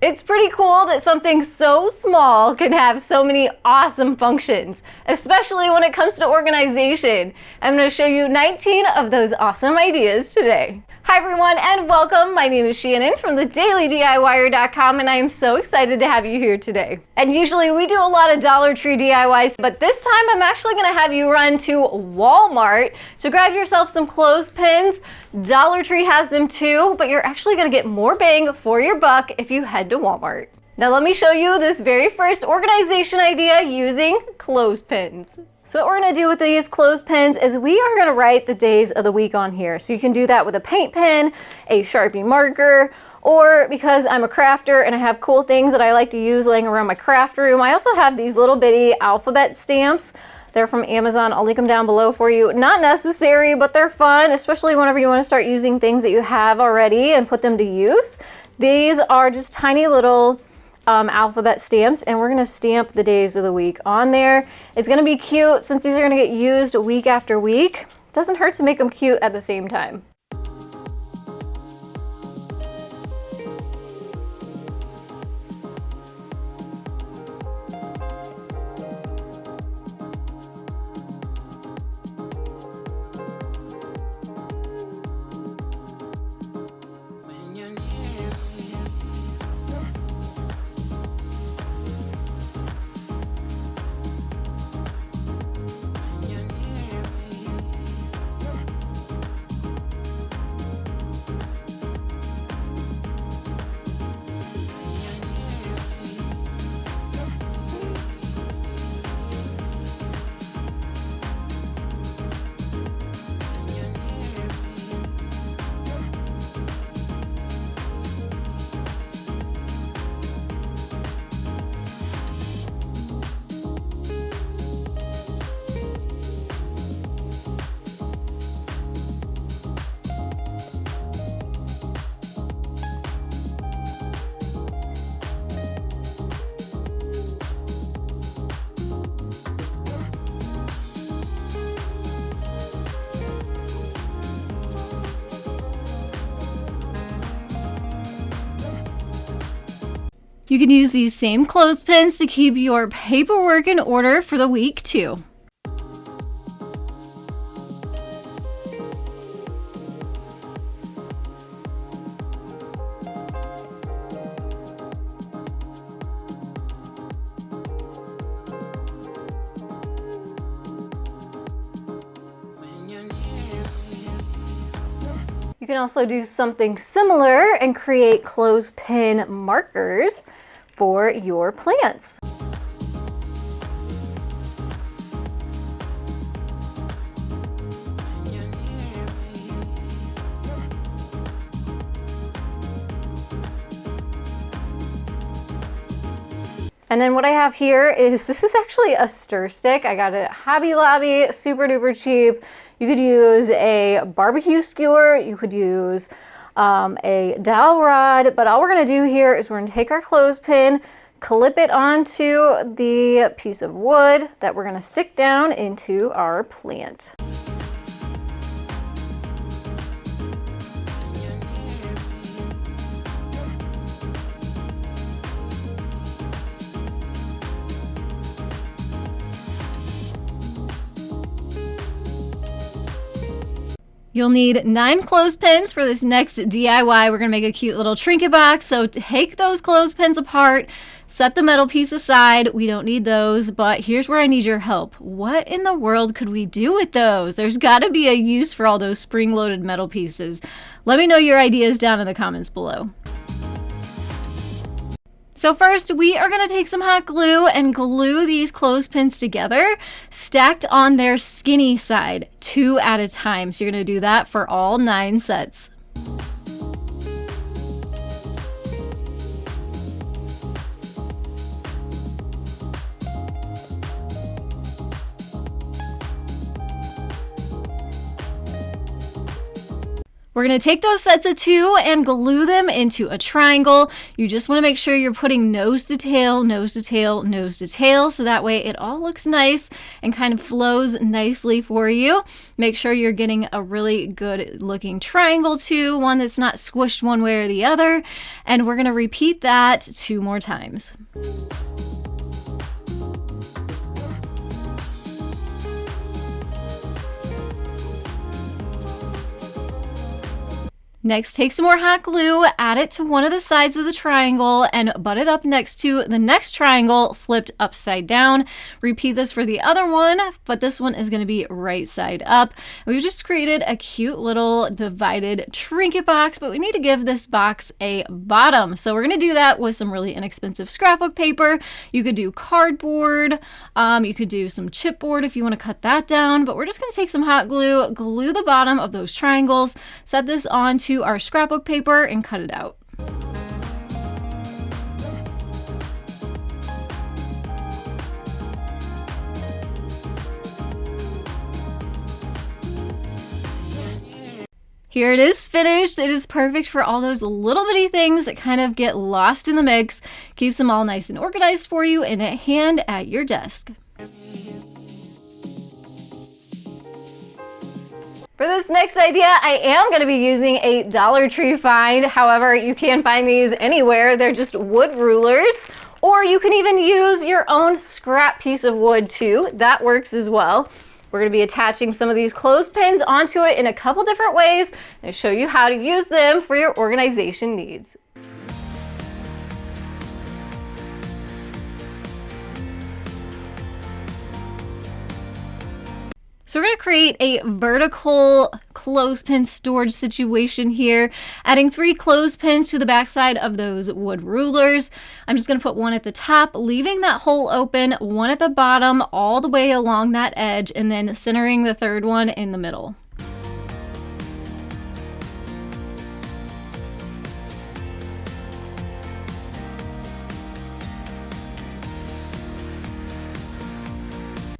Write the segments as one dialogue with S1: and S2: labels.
S1: It's pretty cool that something so small can have so many awesome functions, especially when it comes to organization. I'm going to show you 19 of those awesome ideas today. Hi everyone and welcome. My name is Shannon from thedailydiyWire.com and I am so excited to have you here today. And usually we do a lot of Dollar Tree DIYs, but this time I'm actually going to have you run to Walmart to grab yourself some clothespins. Dollar Tree has them too, but you're actually going to get more bang for your buck if you head to Walmart. Now let me show you this very first organization idea using clothespins. So what we're going to do with these clothespins is we are going to write the days of the week on here. So you can do that with a paint pen, a Sharpie marker, or because I'm a crafter and I have cool things that I like to use laying around my craft room, I also have these little bitty alphabet stamps. They're from Amazon. I'll link them down below for you. Not necessary, but they're fun, especially whenever you want to start using things that you have already and put them to use. These are just tiny little alphabet stamps, and we're going to stamp the days of the week on there. It's going to be cute since these are going to get used week after week. Doesn't hurt to make them cute at the same time. You can use these same clothespins to keep your paperwork in order for the week too. You can also do something similar and create clothespin markers for your plants. And then what I have here is, this is actually a stir stick. I got it at Hobby Lobby, super duper cheap. You could use a barbecue skewer, you could use a dowel rod, but all we're gonna do here is we're gonna take our clothespin, clip it onto the piece of wood that we're gonna stick down into our plant. You'll need 9 clothespins for this next DIY. We're gonna make a cute little trinket box. So take those clothespins apart, set the metal piece aside. We don't need those, but here's where I need your help. What in the world could we do with those? There's gotta be a use for all those spring-loaded metal pieces. Let me know your ideas down in the comments below. So first, we are going to take some hot glue and glue these clothespins together, stacked on their skinny side, 2 at a time. So you're going to do that for all 9 sets. We're going to take those sets of 2 and glue them into a triangle. You just want to make sure you're putting nose to tail, nose to tail, nose to tail, so that way it all looks nice and kind of flows nicely for you. Make sure you're getting a really good looking triangle too, one that's not squished one way or the other. And we're going to repeat that 2 more times. Next, take some more hot glue, add it to one of the sides of the triangle, and butt it up next to the next triangle flipped upside down. Repeat this for the other one, but this one is going to be right side up. We've just created a cute little divided trinket box, but we need to give this box a bottom. So we're going to do that with some really inexpensive scrapbook paper. You could do cardboard, you could do some chipboard if you want to cut that down, but we're just going to take some hot glue, glue the bottom of those triangles, set this onto our scrapbook paper and cut it out. Here it is finished. It is perfect for all those little bitty things that kind of get lost in the mix. Keeps them all nice and organized for you and at hand at your desk. For this next idea, I am going to be using a Dollar Tree find. However, you can find these anywhere. They're just wood rulers, or you can even use your own scrap piece of wood too. That works as well. We're going to be attaching some of these clothespins onto it in a couple different ways and show you how to use them for your organization needs. So we're going to create a vertical clothespin storage situation here, adding 3 clothespins to the backside of those wood rulers. I'm just going to put one at the top, leaving that hole open, one at the bottom all the way along that edge, and then centering the third one in the middle.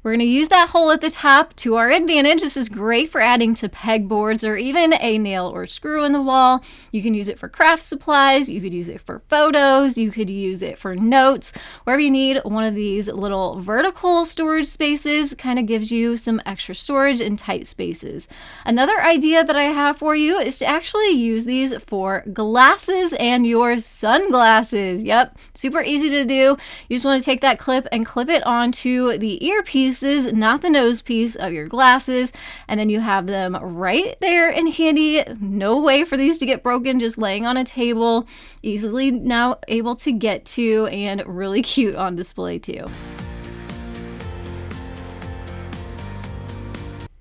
S1: We're going to use that hole at the top to our advantage. This is great for adding to pegboards or even a nail or screw in the wall. You can use it for craft supplies. You could use it for photos. You could use it for notes. Wherever you need one of these little vertical storage spaces, kind of gives you some extra storage in tight spaces. Another idea that I have for you is to actually use these for glasses and your sunglasses. Yep, super easy to do. You just want to take that clip and clip it onto the earpiece, not the nose piece of your glasses, and then you have them right there and handy. No way for these to get broken, just laying on a table, easily now able to get to, and really cute on display too.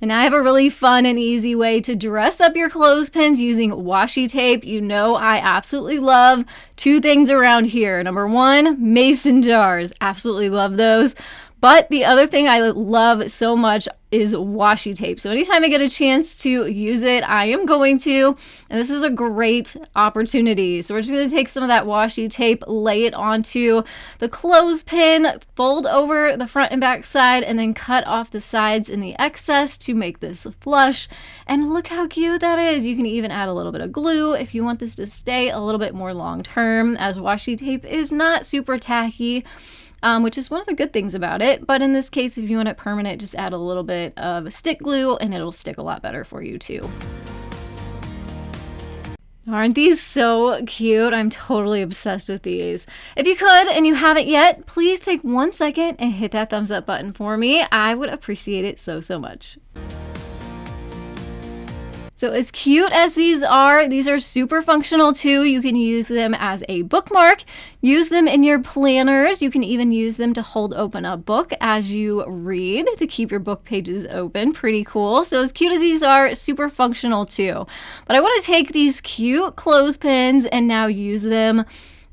S1: And I have a really fun and easy way to dress up your clothespins using washi tape. You know I absolutely love 2 things around here. Number 1, mason jars. Absolutely love those. But the other thing I love so much is washi tape. So anytime I get a chance to use it, I am going to. And this is a great opportunity. So we're just going to take some of that washi tape, lay it onto the clothespin, fold over the front and back side, and then cut off the sides in the excess to make this flush. And look how cute that is. You can even add a little bit of glue if you want this to stay a little bit more long term, as washi tape is not super tacky. Which is one of the good things about it. But in this case, if you want it permanent, just add a little bit of stick glue and it'll stick a lot better for you too. Aren't these so cute? I'm totally obsessed with these. If you could and you haven't yet, please take 1 second and hit that thumbs up button for me. I would appreciate it so, so much. So as cute as these are super functional too. You can use them as a bookmark, use them in your planners. You can even use them to hold open a book as you read to keep your book pages open. Pretty cool. So as cute as these are, super functional too. But I want to take these cute clothespins and now use them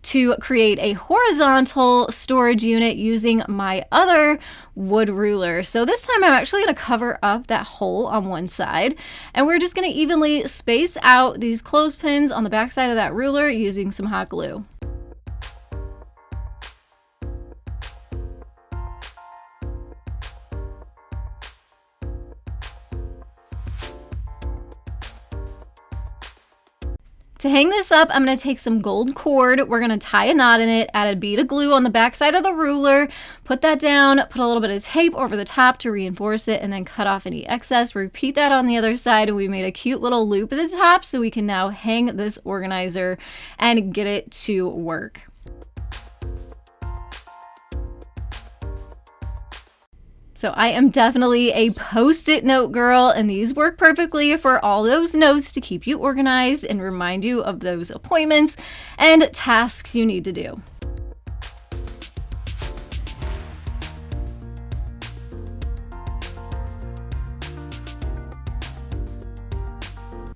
S1: to create a horizontal storage unit using my other wood ruler. So this time I'm actually going to cover up that hole on one side, and we're just going to evenly space out these clothespins on the back side of that ruler using some hot glue. To hang this up, I'm going to take some gold cord. We're going to tie a knot in it, add a bead of glue on the back side of the ruler, put that down, put a little bit of tape over the top to reinforce it, and then cut off any excess. Repeat that on the other side, and we made a cute little loop at the top so we can now hang this organizer and get it to work. So I am definitely a Post-it note girl, and these work perfectly for all those notes to keep you organized and remind you of those appointments and tasks you need to do.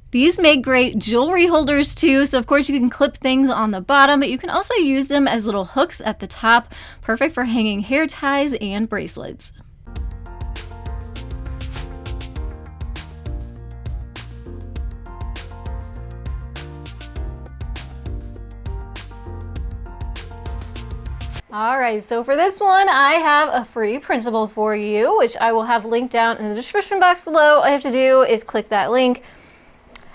S1: These make great jewelry holders too, so of course you can clip things on the bottom, but you can also use them as little hooks at the top, perfect for hanging hair ties and bracelets. Alright, so for this one, I have a free printable for you, which I will have linked down in the description box below. All you have to do is click that link,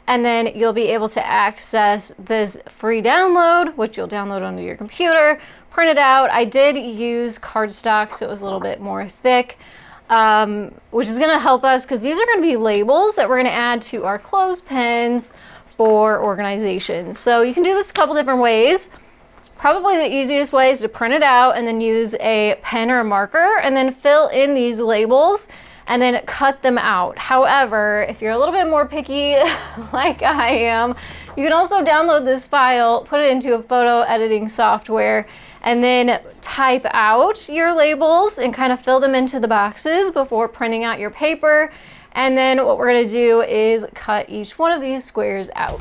S1: and then you'll be able to access this free download, which you'll download onto your computer, print it out. I did use cardstock, so it was a little bit more thick, which is going to help us because these are going to be labels that we're going to add to our clothespins for organization. So you can do this a couple different ways. Probably the easiest way is to print it out and then use a pen or a marker and then fill in these labels and then cut them out. However, if you're a little bit more picky like I am, you can also download this file, put it into a photo editing software, and then type out your labels and kind of fill them into the boxes before printing out your paper. And then what we're gonna do is cut each one of these squares out.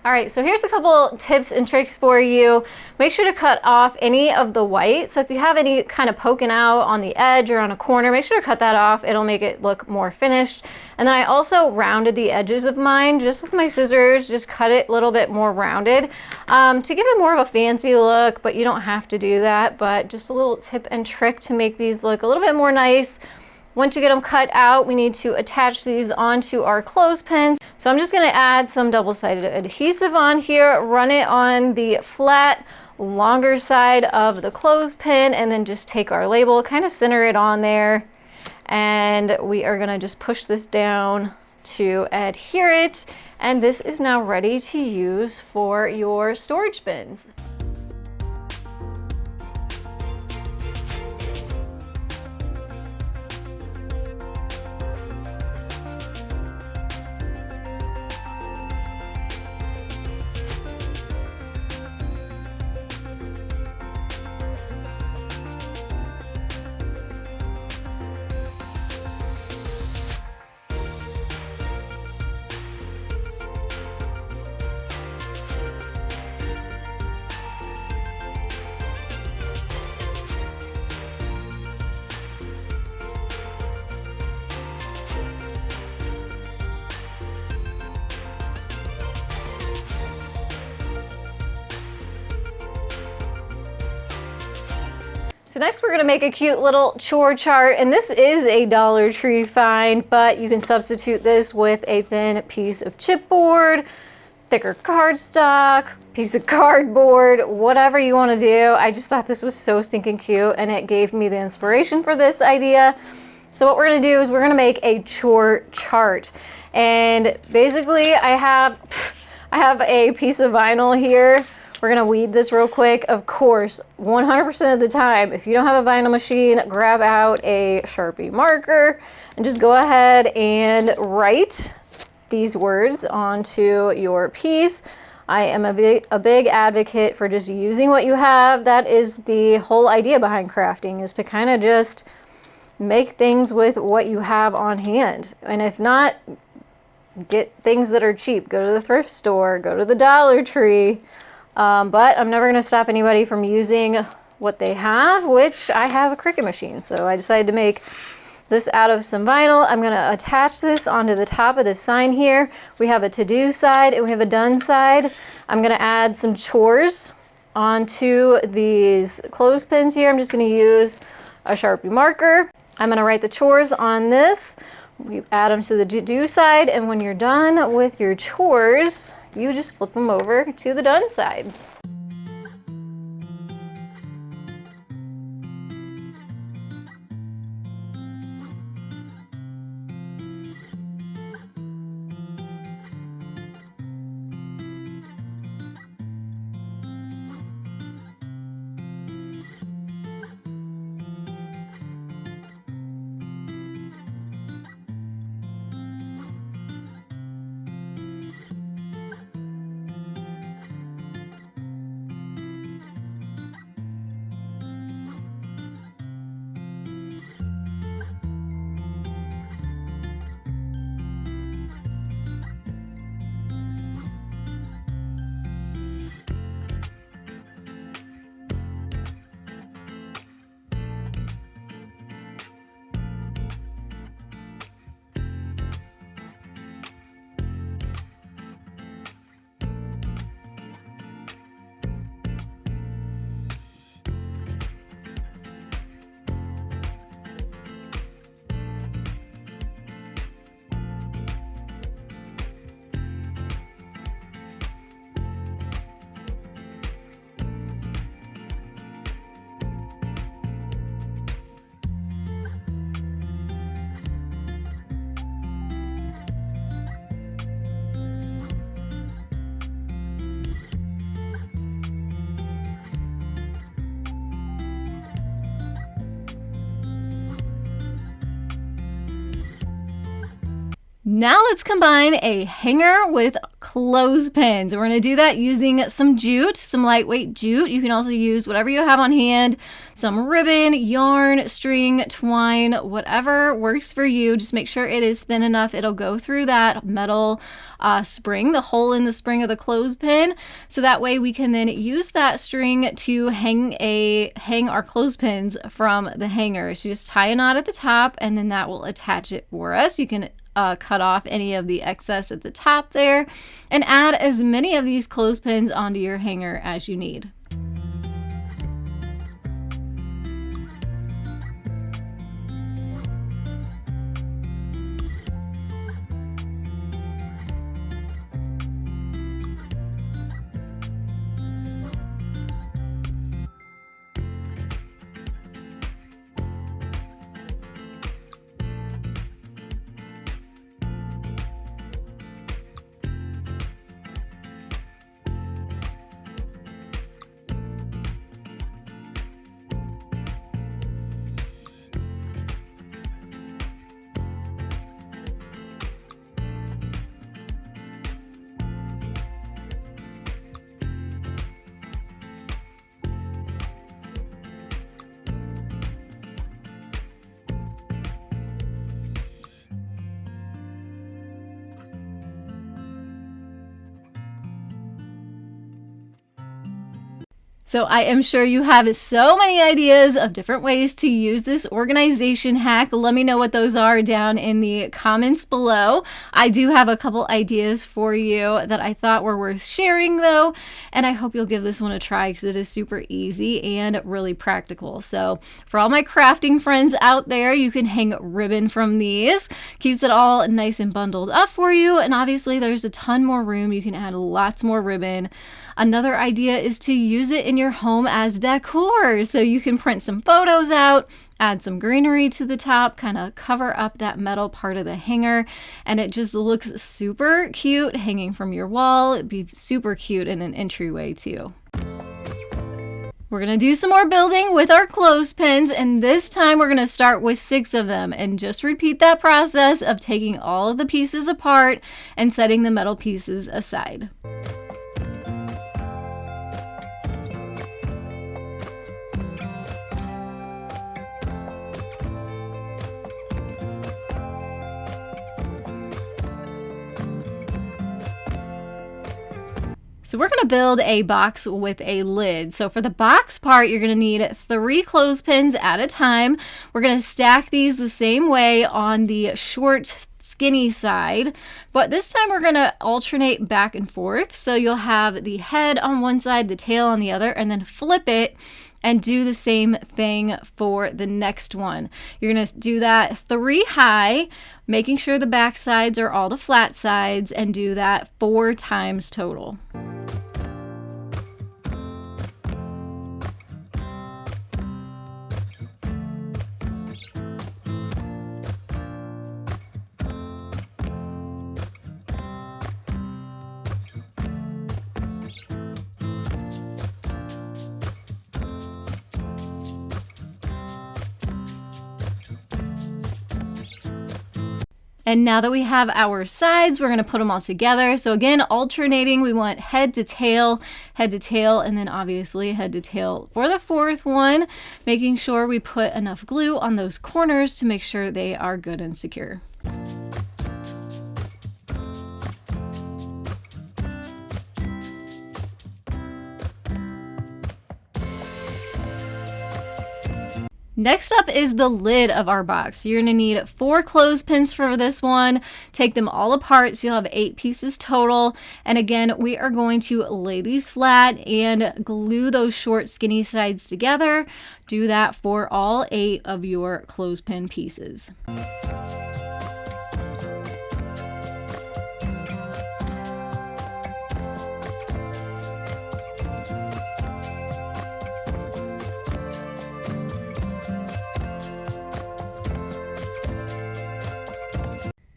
S1: All right, so here's a couple tips and tricks for you. Make sure to cut off any of the white. So if you have any kind of poking out on the edge or on a corner, make sure to cut that off. It'll make it look more finished. And then I also rounded the edges of mine just with my scissors, just cut it a little bit more rounded to give it more of a fancy look, but you don't have to do that. But just a little tip and trick to make these look a little bit more nice. Once you get them cut out, we need to attach these onto our clothespins. So I'm just gonna add some double-sided adhesive on here, run it on the flat, longer side of the clothespin, and then just take our label, kind of center it on there. And we are gonna just push this down to adhere it. And this is now ready to use for your storage bins. So next we're gonna make a cute little chore chart, and this is a Dollar Tree find, but you can substitute this with a thin piece of chipboard, thicker cardstock, piece of cardboard, whatever you wanna do. I just thought this was so stinking cute, and it gave me the inspiration for this idea. So what we're gonna do is we're gonna make a chore chart. And basically I have a piece of vinyl here. We're gonna weed this real quick. Of course, 100% of the time, if you don't have a vinyl machine, grab out a Sharpie marker and just go ahead and write these words onto your piece. I am a big advocate for just using what you have. That is the whole idea behind crafting, is to kind of just make things with what you have on hand. And if not, get things that are cheap. Go to the thrift store, go to the Dollar Tree. But I'm never gonna stop anybody from using what they have, which I have a Cricut machine. So I decided to make this out of some vinyl. I'm going to attach this onto the top of this sign here. We have a to-do side and we have a done side. I'm going to add some chores onto these clothespins here. I'm just going to use a Sharpie marker. I'm going to write the chores on this. We add them to the to-do side, and when you're done with your chores, you just flip them over to the done side. Now let's combine a hanger with clothespins. We're going to do that using some jute, some lightweight jute. You can also use whatever you have on hand, some ribbon, yarn, string, twine, whatever works for you. Just make sure it is thin enough. It'll go through that metal spring, the hole in the spring of the clothespin. So that way we can then use that string to hang our clothespins from the hanger. So just tie a knot at the top and then that will attach it for us. You can cut off any of the excess at the top there and add as many of these clothespins onto your hanger as you need. So I am sure you have so many ideas of different ways to use this organization hack. Let me know what those are down in the comments below. I do have a couple ideas for you that I thought were worth sharing though, and I hope you'll give this one a try because it is super easy and really practical. So for all my crafting friends out there, you can hang ribbon from these. Keeps it all nice and bundled up for you, and obviously there's a ton more room. You can add lots more ribbon. Another idea is to use it in your home as decor. So you can print some photos out, add some greenery to the top, kind of cover up that metal part of the hanger, and it just looks super cute hanging from your wall. It'd be super cute in an entryway too. We're going to do some more building with our clothespins, and this time we're going to start with 6 of them and just repeat that process of taking all of the pieces apart and setting the metal pieces aside. So we're going to build a box with a lid. So for the box part, you're going to need 3 clothespins at a time. We're going to stack these the same way on the short, skinny side, but this time we're going to alternate back and forth. So you'll have the head on one side, the tail on the other, and then flip it and do the same thing for the next one. You're going to do that 3 high, making sure the back sides are all the flat sides, and do that 4 times total. And now that we have our sides, we're going to put them all together. So again, alternating, we want head to tail, and then obviously head to tail for the 4th one, making sure we put enough glue on those corners to make sure they are good and secure. Next up is the lid of our box. You're going to need 4 clothespins for this one. Take them all apart so you'll have 8 pieces total. And again, we are going to lay these flat and glue those short, skinny sides together. Do that for all 8 of your clothespin pieces.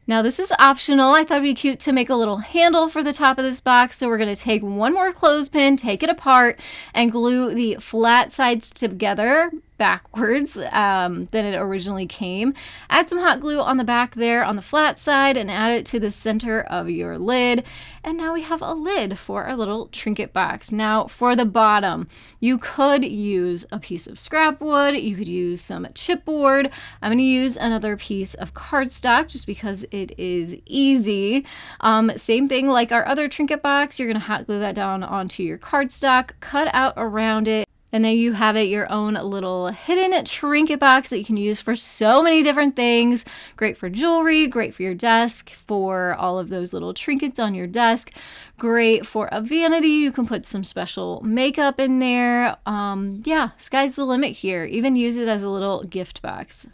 S1: Now this is optional. I thought it'd be cute to make a little handle for the top of this box. So we're going to take one more clothespin, take it apart, and glue the flat sides together backwards than it originally came. Add some hot glue on the back there on the flat side and add it to the center of your lid. And now we have a lid for our little trinket box. Now for the bottom, you could use a piece of scrap wood. You could use some chipboard. I'm going to use another piece of cardstock just because it is easy. Same thing like our other trinket box. You're going to hot glue that down onto your cardstock, cut out around it. And then you have it your own little hidden trinket box that you can use for so many different things. Great for jewelry, great for your desk, for all of those little trinkets on your desk. Great for a vanity. You can put some special makeup in there. Yeah, sky's the limit here. Even use it as a little gift box.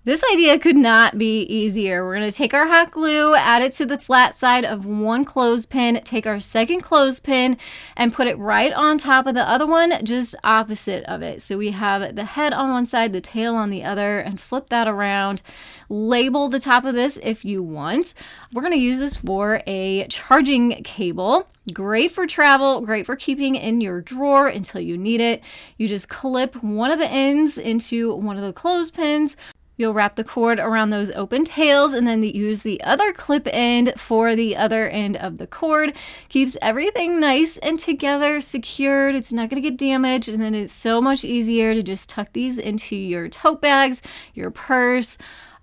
S1: This idea could not be easier. We're going to take our hot glue, add it to the flat side of one clothespin, take our second clothespin and put it right on top of the other one, just opposite of it. So we have the head on one side, the tail on the other, and flip that around. Label the top of this if you want. We're going to use this for a charging cable. Great for travel, great for keeping in your drawer until you need it. You just clip one of the ends into one of the clothespins. You'll wrap the cord around those open tails and then use the other clip end for the other end of the cord. Keeps everything nice and together, secured. It's not going to get damaged, and then it's so much easier to just tuck these into your tote bags, your purse,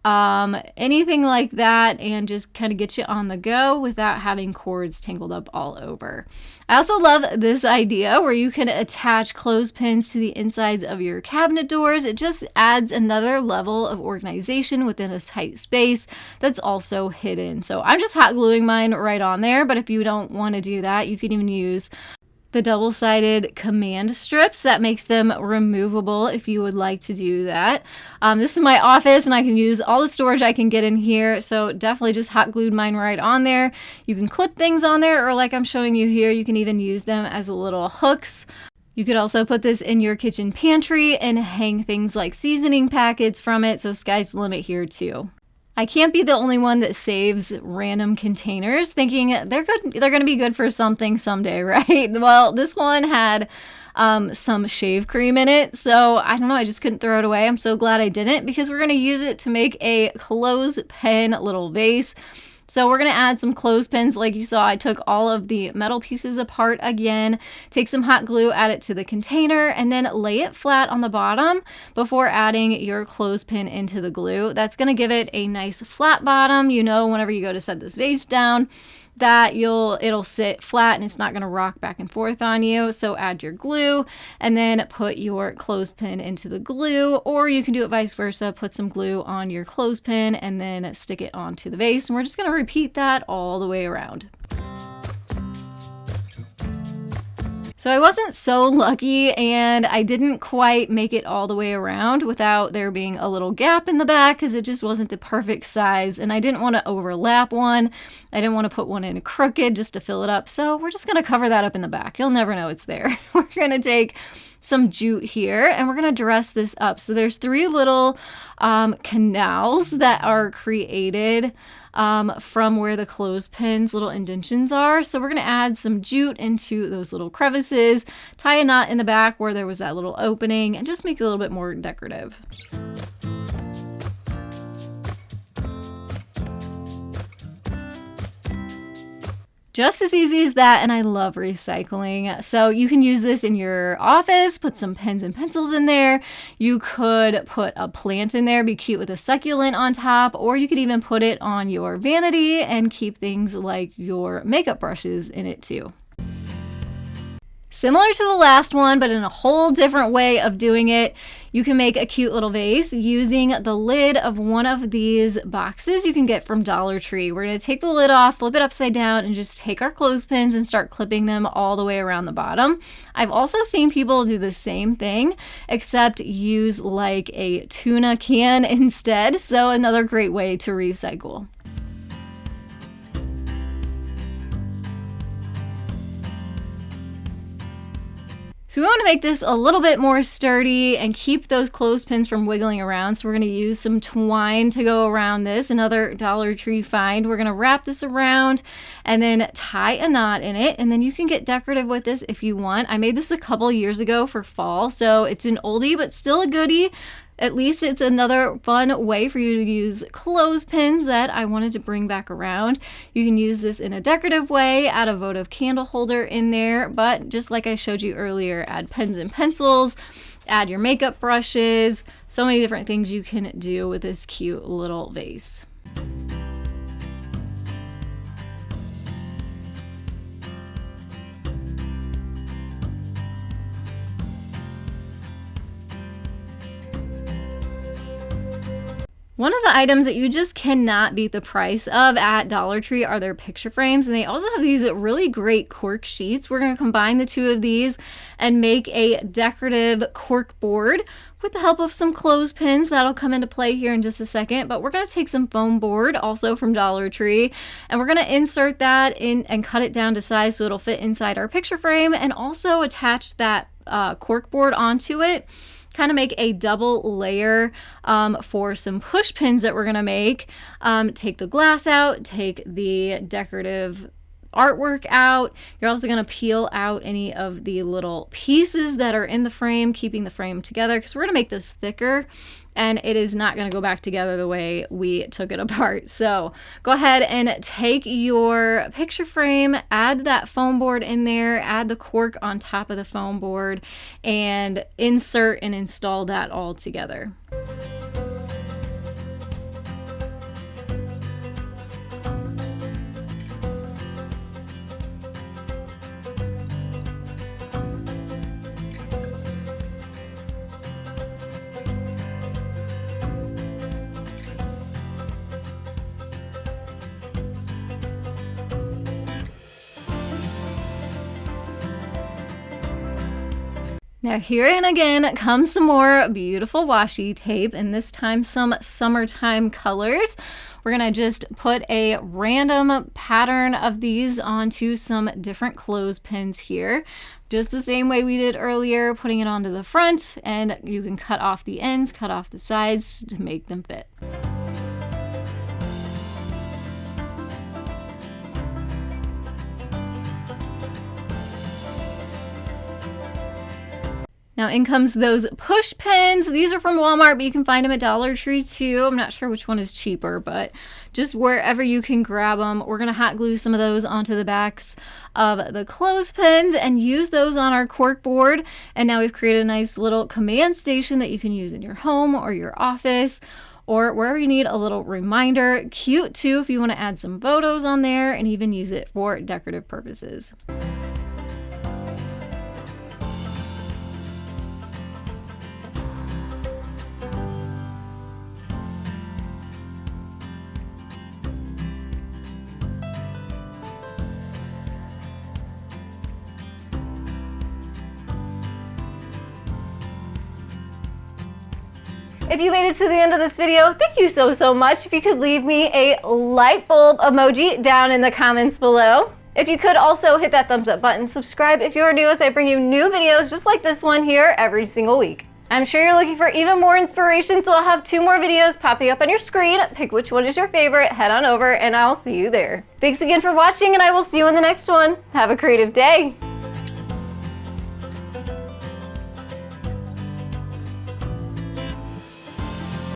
S1: anything like that, and just kind of get you on the go without having cords tangled up all over. I also love this idea where you can attach clothespins to the insides of your cabinet doors. It just adds another level of organization within a tight space that's also hidden. So I'm just hot gluing mine right on there, but if you don't want to do that, you can even use the double-sided command strips. That makes them removable if you would like to do that. This is my office and I can use all the storage I can get in here, so definitely just hot glued mine right on there. You can clip things on there, or like I'm showing you here, you can even use them as little hooks. You could also put this in your kitchen pantry and hang things like seasoning packets from it, so sky's the limit here too. I can't be the only one that saves random containers thinking they're good, they're going to be good for something someday, right? Well, this one had some shave cream in it. So I don't know, I just couldn't throw it away. I'm so glad I didn't, because we're going to use it to make a clothespin little vase. So we're going to add some clothespins. Like you saw, I took all of the metal pieces apart again, take some hot glue, add it to the container, and then lay it flat on the bottom before adding your clothespin into the glue. That's going to give it a nice flat bottom. You know, whenever you go to set this vase down, that it'll sit flat and it's not going to rock back and forth on you. So add your glue and then put your clothespin into the glue, or you can do it vice versa. Put some glue on your clothespin and then stick it onto the vase. And we're just going to repeat that all the way around. So I wasn't so lucky, and I didn't quite make it all the way around without there being a little gap in the back, because it just wasn't the perfect size, and I didn't want to overlap one. I didn't want to put one in crooked just to fill it up, so we're just going to cover that up in the back. You'll never know it's there. We're going to take some jute here and we're going to dress this up. So there's 3 little canals that are created from where the clothespins little indentions are. So we're going to add some jute into those little crevices, tie a knot in the back where there was that little opening, and just make it a little bit more decorative. Just as easy as that, and I love recycling. So you can use this in your office, put some pens and pencils in there. You could put a plant in there, be cute with a succulent on top, or you could even put it on your vanity and keep things like your makeup brushes in it too. Similar to the last one, but in a whole different way of doing it, you can make a cute little vase using the lid of one of these boxes you can get from Dollar Tree. We're going to take the lid off, flip it upside down, and just take our clothespins and start clipping them all the way around the bottom. I've also seen people do the same thing, except use like a tuna can instead. So another great way to recycle. So we want to make this a little bit more sturdy and keep those clothespins from wiggling around. So we're going to use some twine to go around this, another Dollar Tree find. We're going to wrap this around and then tie a knot in it. And then you can get decorative with this if you want. I made this a couple years ago for fall, so it's an oldie, but still a goodie. At least it's another fun way for you to use clothespins that I wanted to bring back around. You can use this in a decorative way, add a votive candle holder in there, but just like I showed you earlier, add pens and pencils, add your makeup brushes, so many different things you can do with this cute little vase. One of the items that you just cannot beat the price of at Dollar Tree are their picture frames, and they also have these really great cork sheets. We're going to combine the two of these and make a decorative cork board with the help of some clothespins. That'll come into play here in just a second, but we're going to take some foam board, also from Dollar Tree, and we're going to insert that in and cut it down to size so it'll fit inside our picture frame, and also attach that cork board onto it. Kind of make a double layer for some push pins that we're going to make. Take the glass out, take the decorative artwork out. You're also going to peel out any of the little pieces that are in the frame, keeping the frame together, because we're going to make this thicker and it is not going to go back together the way we took it apart. So go ahead and take your picture frame, add that foam board in there, add the cork on top of the foam board, and insert and install that all together. Now here and again comes some more beautiful washi tape, and this time some summertime colors. We're gonna just put a random pattern of these onto some different clothespins here. Just the same way we did earlier, putting it onto the front, and you can cut off the ends, cut off the sides to make them fit. Now in comes those push pins. These are from Walmart, but you can find them at Dollar Tree too. I'm not sure which one is cheaper, but just wherever you can grab them. We're gonna hot glue some of those onto the backs of the clothespins and use those on our cork board. And now we've created a nice little command station that you can use in your home or your office or wherever you need a little reminder. Cute too if you want to add some photos on there and even use it for decorative purposes. If you made it to the end of this video, thank you so much. If you could leave me a light bulb emoji down in the comments below. If you could also hit that thumbs up button, subscribe if you're new, as I bring you new videos just like this one here every single week. I'm sure you're looking for even more inspiration, so I'll have 2 more videos popping up on your screen. Pick which one is your favorite, head on over, and I'll see you there. Thanks again for watching, and I will see you in the next one. Have a creative day.